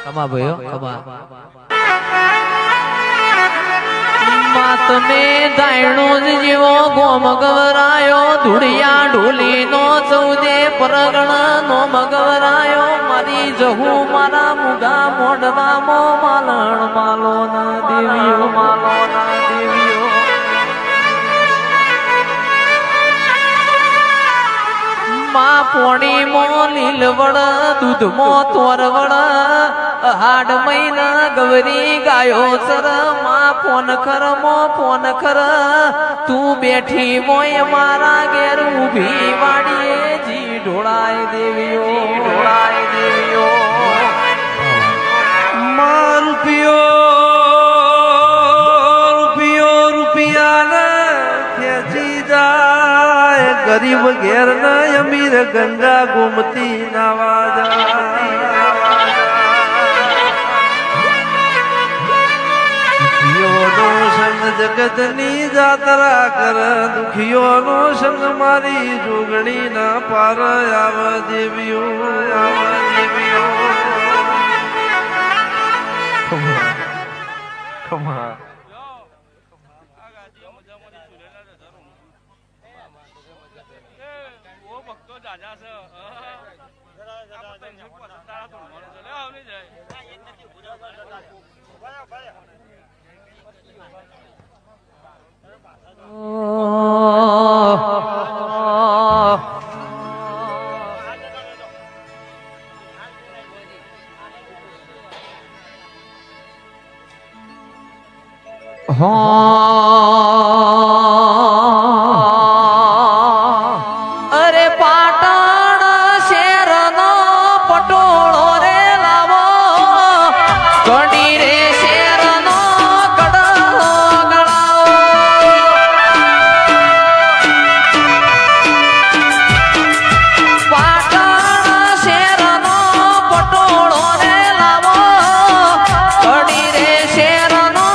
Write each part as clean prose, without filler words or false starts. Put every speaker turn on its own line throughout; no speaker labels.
ખમા ભયો ખમા માતને દાયણો જેવો ગોમ ગવરાયો ધુડિયા ઢોલી નો ચૌદે પરગણ નો મગવરાયો મારી જહુ મારા મુગા મોઢવામો માલણ માલો ના દેવીઓ માલો ના દેવીઓ માં પોણી મો લીલવડ દૂધ મો તોરવડ હાડ મહિના ગવરી ગાયો સર માં ફોન કર મો ફોન કર તું બેઠી મોય મારા ઘેર ઊભી વાડીએ જી ઢોળાય દેવીઓ
માં રૂપિયા ને ખેંચી જાય ગરીબ ઘેર ને અમીર ગંગા ગુમતી નાવા જાય જગત ની જાત્રા કર દુખીઓ નો સંગ મારી જોગણી ના પાર આવ દેવીઓ
અરે પાટણ શેરનો પટોળો રે લાવો કડી રે શેરનો કડલો ગળાવો પાટણ શેરનો પટોળો રે લાવો કડી રે શેરનો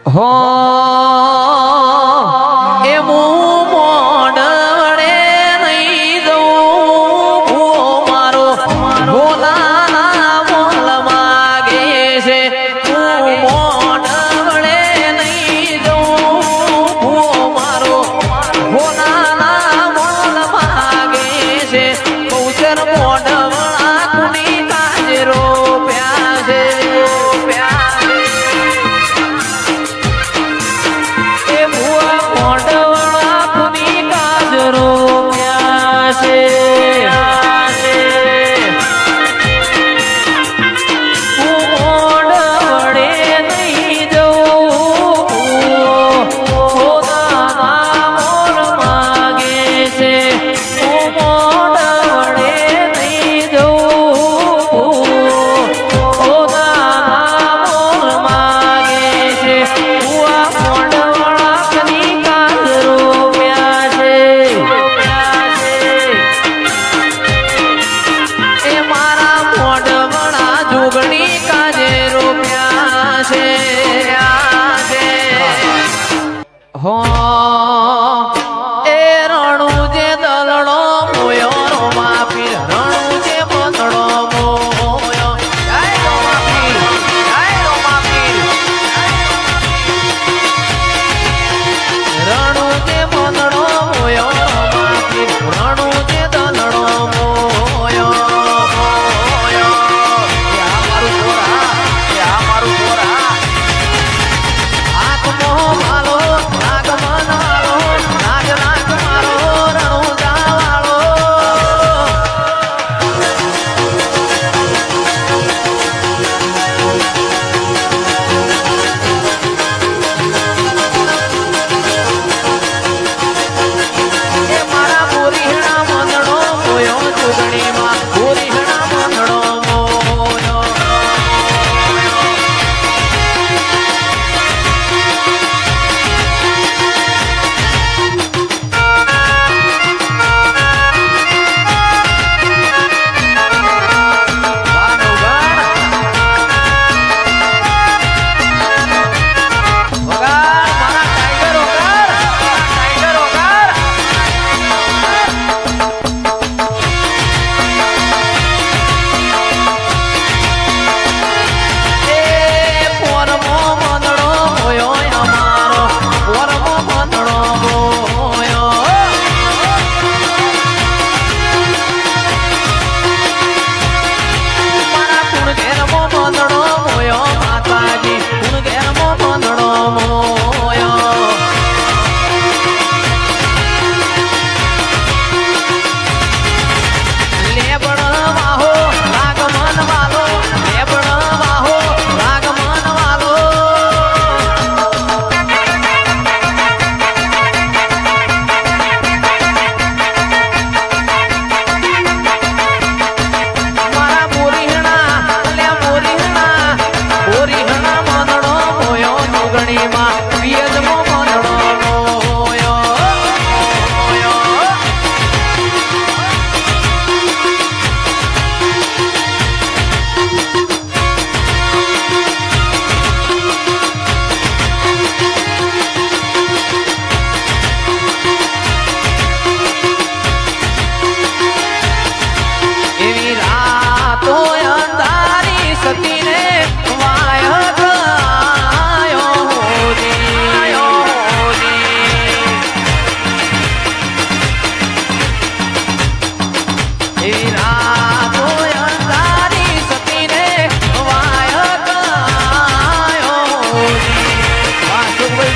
હો એમું મોડે નહીં દઉં ભૂ મારો ભોલાના મોલ માગે છે હું મોડે નહીં દઉં ભૂ મારો ભોલાના મોલ માગે છે બહુચર મોઢવણા કુની કાજરો પ્યા છે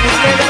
એટલે